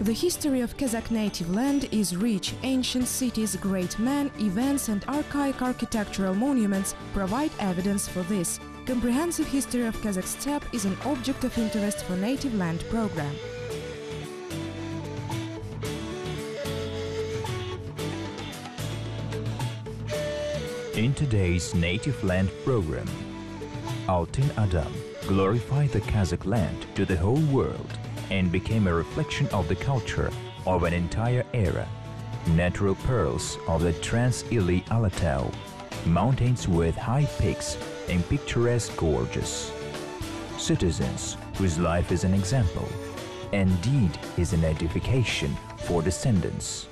The history of Kazakh native land is rich. Ancient cities, great men, events and archaic architectural monuments provide evidence for this. Comprehensive history of Kazakh steppe is an object of interest for Native Land program. In today's Native Land program, Altyn Adam glorified the Kazakh land to the whole world and became a reflection of the culture of an entire era. Natural pearls of the Trans-Ili Alatau, mountains with high peaks and picturesque gorges. Citizens whose life is an example, and deed is an edification for descendants.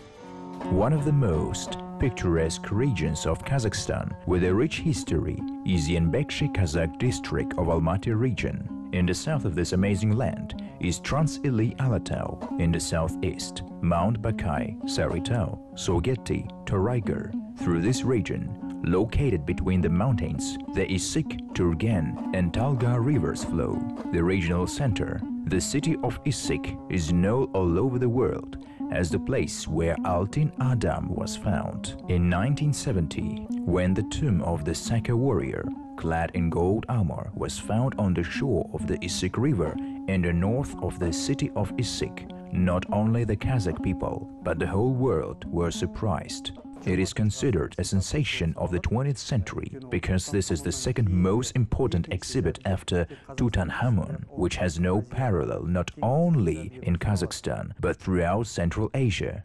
One of the most picturesque regions of Kazakhstan with a rich history is the Yanbekshi Kazakh district of Almaty region. In the south of this amazing land is Trans-Ili Alatau. In the southeast, Mount Bakay, Saritau, Sogeti, Toraigar. Through this region, located between the mountains, the Issyk, Turgen and Talga rivers flow. The regional center, the city of Issyk, is known all over the world as the place where Altyn Adam was found. In 1970, when the tomb of the Saka warrior, clad in gold armor, was found on the shore of the Issyk River in the north of the city of Issyk, not only the Kazakh people, but the whole world were surprised. It is considered a sensation of the 20th century because this is the second most important exhibit after Tutankhamun, which has no parallel not only in Kazakhstan but throughout Central Asia.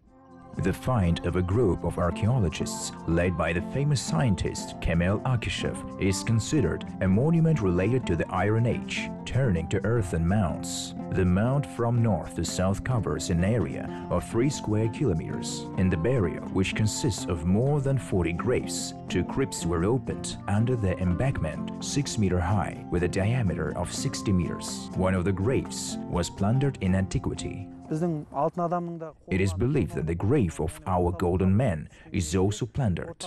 The find of a group of archaeologists led by the famous scientist Kemal Akishev is considered a monument related to the Iron Age, turning to earthen mounds. The mound from north to south covers an area of 3 square kilometers. In the burial, which consists of more than 40 graves, 2 crypts were opened under the embankment 6 meters high with a diameter of 60 meters. One of the graves was plundered in antiquity. It is believed that the grave of our golden man is also plundered.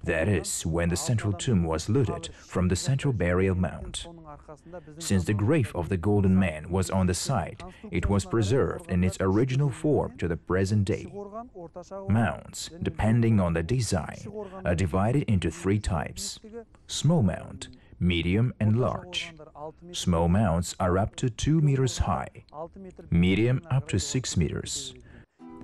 That is, when the central tomb was looted from the central burial mound. Since the grave of the golden man was on the site, it was preserved in its original form to the present day. Mounds, depending on the design, are divided into 3 types: small mound, medium and large. Small mounds are up to 2 meters high, medium up to 6 meters.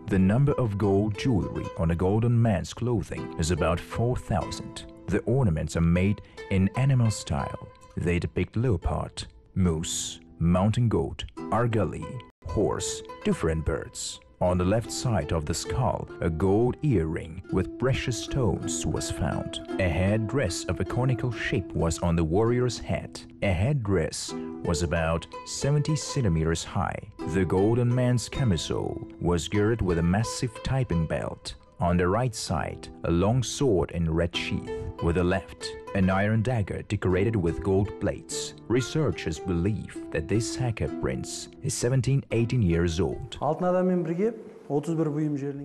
The number of gold jewelry on a golden man's clothing is about 4,000. The ornaments are made in animal style. They depict leopard, moose, mountain goat, argali, horse, different birds. On the left side of the skull, a gold earring with precious stones was found. A headdress of a conical shape was on the warrior's head. A headdress was about 70 centimeters high. The golden man's camisole was girded with a massive typing belt. On the right side, a long sword in red sheath. With the left, an iron dagger decorated with gold plates. Researchers believe that this Saka prince is 17-18 years old.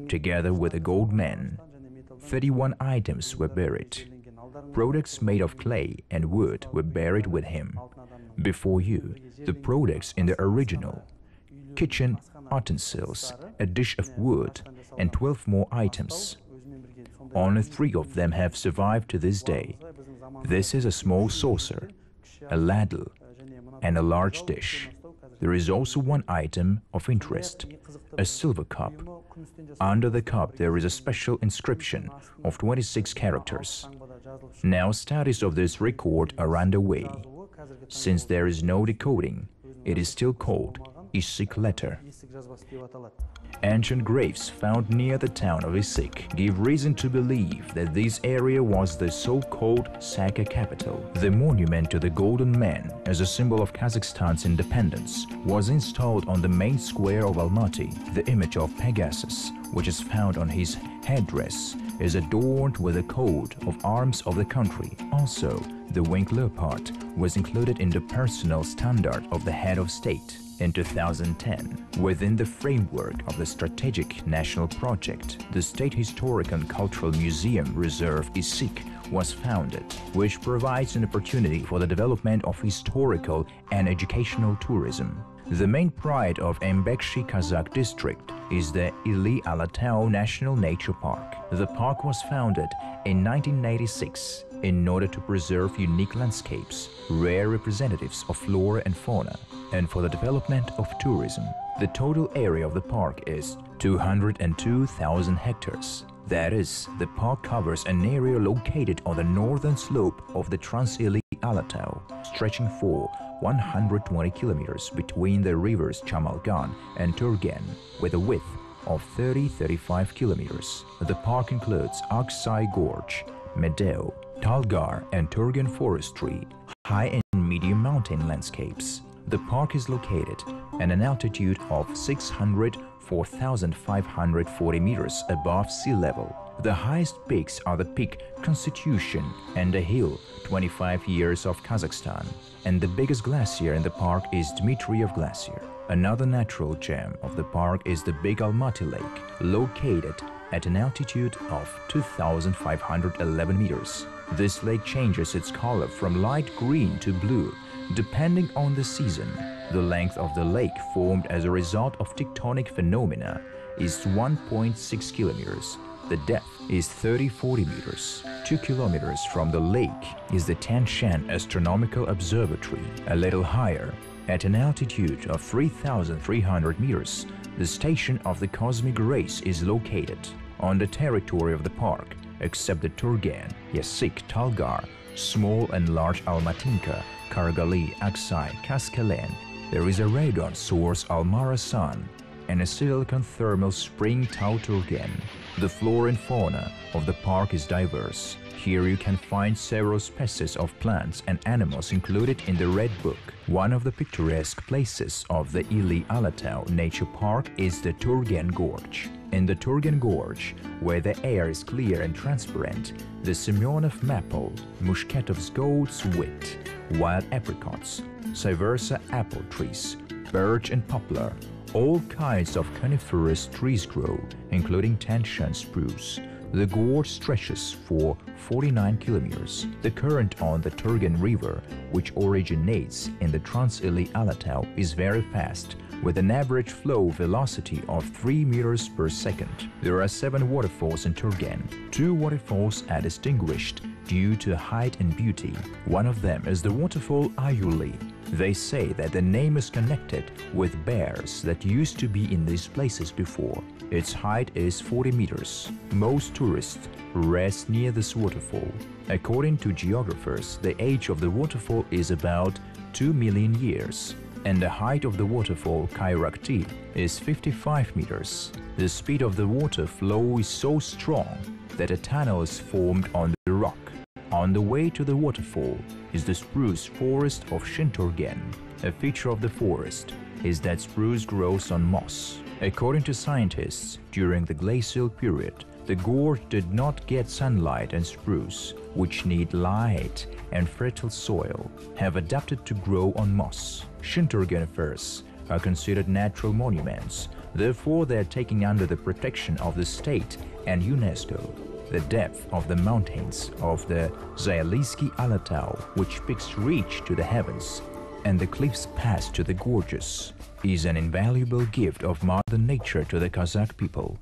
Together with the gold man, 31 items were buried. Products made of clay and wood were buried with him. Before you, the products in the original: kitchen utensils, a dish of wood, and 12 more items. Only 3 of them have survived to this day. This is a small saucer, a ladle, and a large dish. There is also 1 item of interest, a silver cup. Under the cup there is a special inscription of 26 characters. Now studies of this record are underway. Since there is no decoding, it is still called Issyk letter. Ancient graves found near the town of Issyk give reason to believe that this area was the so-called Saka capital. The monument to the Golden Man, as a symbol of Kazakhstan's independence, was installed on the main square of Almaty. The image of Pegasus, which is found on his headdress, is adorned with a coat of arms of the country. Also, the winged leopard was included in the personal standard of the head of state. In 2010, within the framework of the Strategic National Project, the State Historical and Cultural Museum Reserve Issyk was founded, which provides an opportunity for the development of historical and educational tourism. The main pride of Embekshi Kazakh district is the Ili Alatau National Nature Park. The park was founded in 1986 in order to preserve unique landscapes, rare representatives of flora and fauna, and for the development of tourism. The total area of the park is 202,000 hectares. That is, the park covers an area located on the northern slope of the Trans-Ili Alatau, stretching for 120 kilometers between the rivers Chamalgan and Turgen, with a width of 30-35 kilometers. The park includes Almaty Gorge, Meadow, Talgar and Turgen forestry, high and medium mountain landscapes. The park is located at an altitude of 4,540 meters above sea level. The highest peaks are the Peak Constitution and the hill 25 years of Kazakhstan. And the biggest glacier in the park is Dmitriev Glacier. Another natural gem of the park is the Big Almaty Lake, located at an altitude of 2,511 meters. This lake changes its color from light green to blue, depending on the season. The length of the lake formed as a result of tectonic phenomena is 1.6 kilometers. The depth is 30-40 meters. 2 kilometers from the lake is the Tanshan Astronomical Observatory. A little higher, at an altitude of 3,300 meters, the station of the cosmic rays is located. On the territory of the park, except the Turgen, Yasik, Talgar, small and large Almatinka, Kargali, Aksai, Kaskelen, there is a radon source Almara Sun and a silicon thermal spring Tau Turgen. The flora and fauna of the park is diverse. Here you can find several species of plants and animals included in the Red Book. One of the picturesque places of the Ili Alatau Nature Park is the Turgen Gorge. In the Turgen Gorge, where the air is clear and transparent, the Semyonov maple, Mushketov's goat's wit, wild apricots, Cyversa apple trees, birch and poplar, all kinds of coniferous trees grow, including Tanshan spruce. The gorge stretches for 49 kilometers. The current on the Turgen River, which originates in the Trans-Ili Alatau, is very fast, with an average flow velocity of 3 meters per second. There are 7 waterfalls in Turgen. 2 waterfalls are distinguished due to height and beauty. One of them is the waterfall Joly. They say that the name is connected with bears that used to be in these places before. Its height is 40 meters. Most tourists rest near this waterfall. According to geographers, the age of the waterfall is about 2 million years, and the height of the waterfall Kairakti is 55 meters. The speed of the water flow is so strong that a tunnel is formed on the rock. On the way to the waterfall is the spruce forest of Shinto. A feature of the forest is that spruce grows on moss. According to scientists, during the glacial period, the gorge did not get sunlight, and spruce, which need light and fertile soil, have adapted to grow on moss. Shinto conifers are considered natural monuments, therefore they are taken under the protection of the state and UNESCO. The depth of the mountains of the Zayalisky Alatau, which peaks reach to the heavens, and the cliffs pass to the gorges, is an invaluable gift of Mother Nature to the Kazakh people.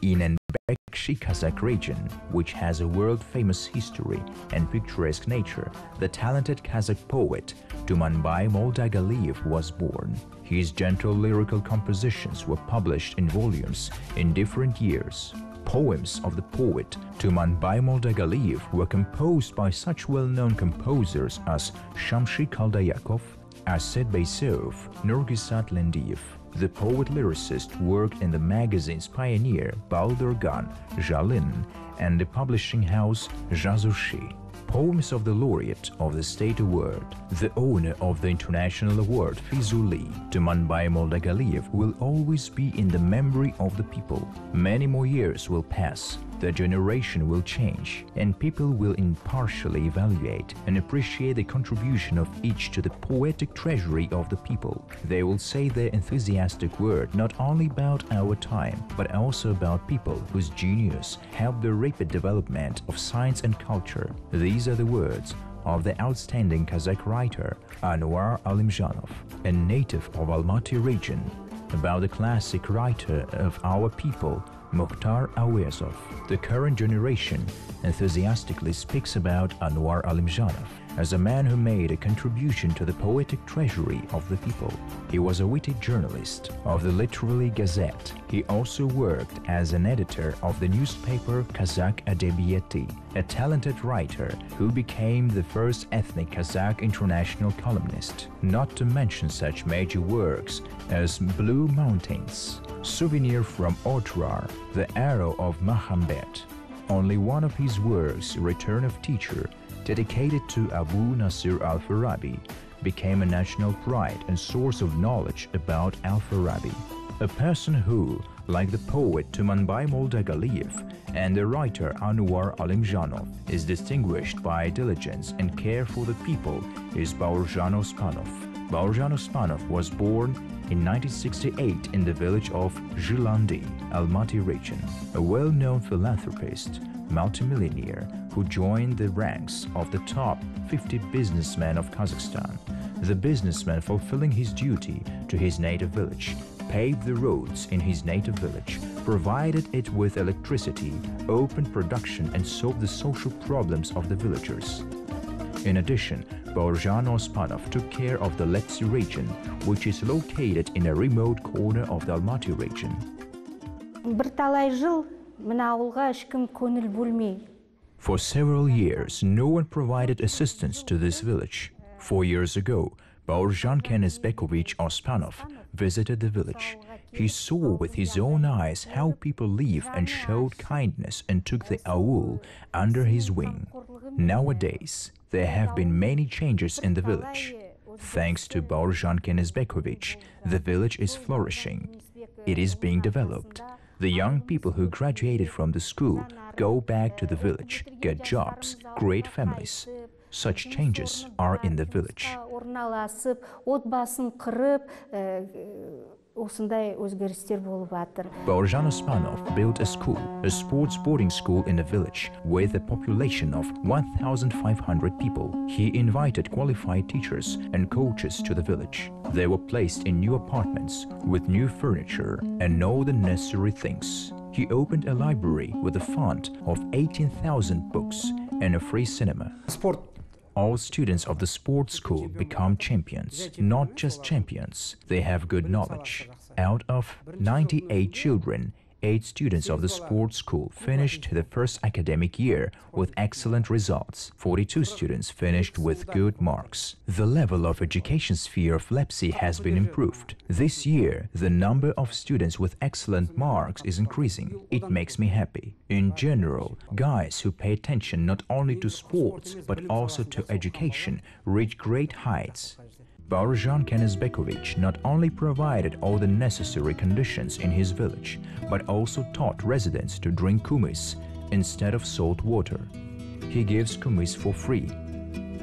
In Embekshi Kazakh region, which has a world-famous history and picturesque nature, the talented Kazakh poet Tumanbay Moldagaliyev was born. His gentle lyrical compositions were published in volumes in different years. Poems of the poet Tumanbay Moldagaliyev were composed by such well-known composers as Shamshi Kaldayakov, Asset Baysov, Nurgisat Lendiyev. The poet-lyricist worked in the magazines Pioneer, Baldurgan, Jalin, and the publishing house Jazushi. Poems of the laureate of the State Award, the owner of the International Award Fizuli, Tumanbay Moldagaliyev, will always be in the memory of the people. Many more years will pass, the generation will change, and people will impartially evaluate and appreciate the contribution of each to the poetic treasury of the people. They will say their enthusiastic word not only about our time, but also about people whose genius helped the rapid development of science and culture. These are the words of the outstanding Kazakh writer Anwar Alimjanov, a native of Almaty region, about the classic writer of our people, Mukhtar Awezov. The current generation enthusiastically speaks about Anwar Alimjanov as a man who made a contribution to the poetic treasury of the people. He was a witty journalist of the literary Gazette. He also worked as an editor of the newspaper Kazakh Adebiyati, a talented writer who became the first ethnic Kazakh international columnist, not to mention such major works as Blue Mountains, Souvenir from Otrar, The Arrow of Mahambet. Only one of his works, Return of Teacher, dedicated to Abu Nasir al-Farabi, became a national pride and source of knowledge about al-Farabi, a person who, like the poet Tumanbay Moldagaliev and the writer Anwar Alimjanov, is distinguished by diligence and care for the people, is Baurjan Ospanov. Baurjan Ospanov was born in 1968 in the village of Zhilandi, Almaty region, a well-known philanthropist, multimillionaire who joined the ranks of the top 50 businessmen of Kazakhstan. The businessman, fulfilling his duty to his native village, paved the roads in his native village, provided it with electricity, opened production and solved the social problems of the villagers. In addition, Baurjan Ospanov took care of the Letsi region, which is located in a remote corner of the Almaty region. For several years, no one provided assistance to this village. 4 years ago, Baurjan Kenizbekovich Ospanov visited the village. He saw with his own eyes how people live and showed kindness and took the aul under his wing. Nowadays, there have been many changes in the village. Thanks to Baurjan Kenizbekovich, the village is flourishing. It is being developed. The young people who graduated from the school go back to the village, get jobs, create families. Such changes are in the village. Baurjan Ospanov built a school, a sports boarding school in the village with a population of 1,500 people. He invited qualified teachers and coaches to the village. They were placed in new apartments with new furniture and all the necessary things. He opened a library with a fund of 18,000 books and a free cinema. All students of the sports school become champions. Not just champions, they have good knowledge. Out of 98 children, 8 students of the sports school finished the first academic year with excellent results. 42 students finished with good marks. The level of education sphere of Lepsi has been improved. This year, the number of students with excellent marks is increasing. It makes me happy. In general, guys who pay attention not only to sports but also to education reach great heights. Baurjan Kenizbekovich not only provided all the necessary conditions in his village, but also taught residents to drink kumis instead of salt water. He gives kumis for free.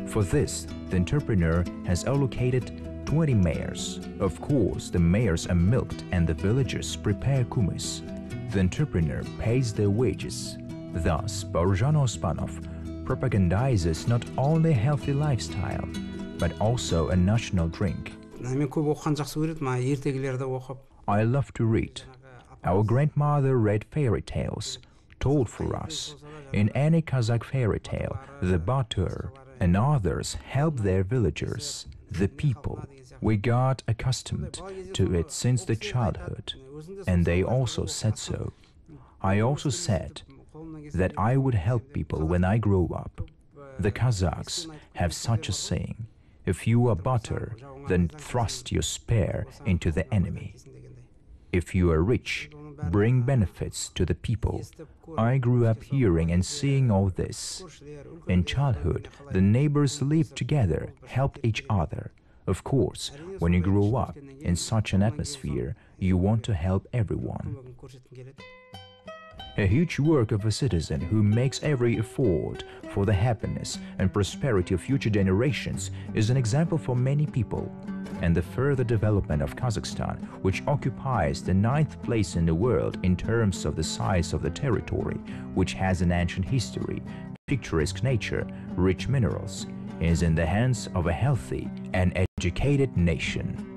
For this, the entrepreneur has allocated 20 mares. Of course, the mares are milked and the villagers prepare kumis. The entrepreneur pays their wages. Thus, Baurjan Ospanov propagandizes not only a healthy lifestyle, but also a national drink. I love to read. Our grandmother read fairy tales, told for us. In any Kazakh fairy tale, the batur and others help their villagers, the people. We got accustomed to it since the childhood, and they also said so. I also said that I would help people when I grow up. The Kazakhs have such a saying: if you are butter, then thrust your spear into the enemy. If you are rich, bring benefits to the people. I grew up hearing and seeing all this. In childhood, the neighbors lived together, helped each other. Of course, when you grow up in such an atmosphere, you want to help everyone. A huge work of a citizen who makes every effort for the happiness and prosperity of future generations is an example for many people. And the further development of Kazakhstan, which occupies the 9th place in the world in terms of the size of the territory, which has an ancient history, picturesque nature, rich minerals, is in the hands of a healthy and educated nation.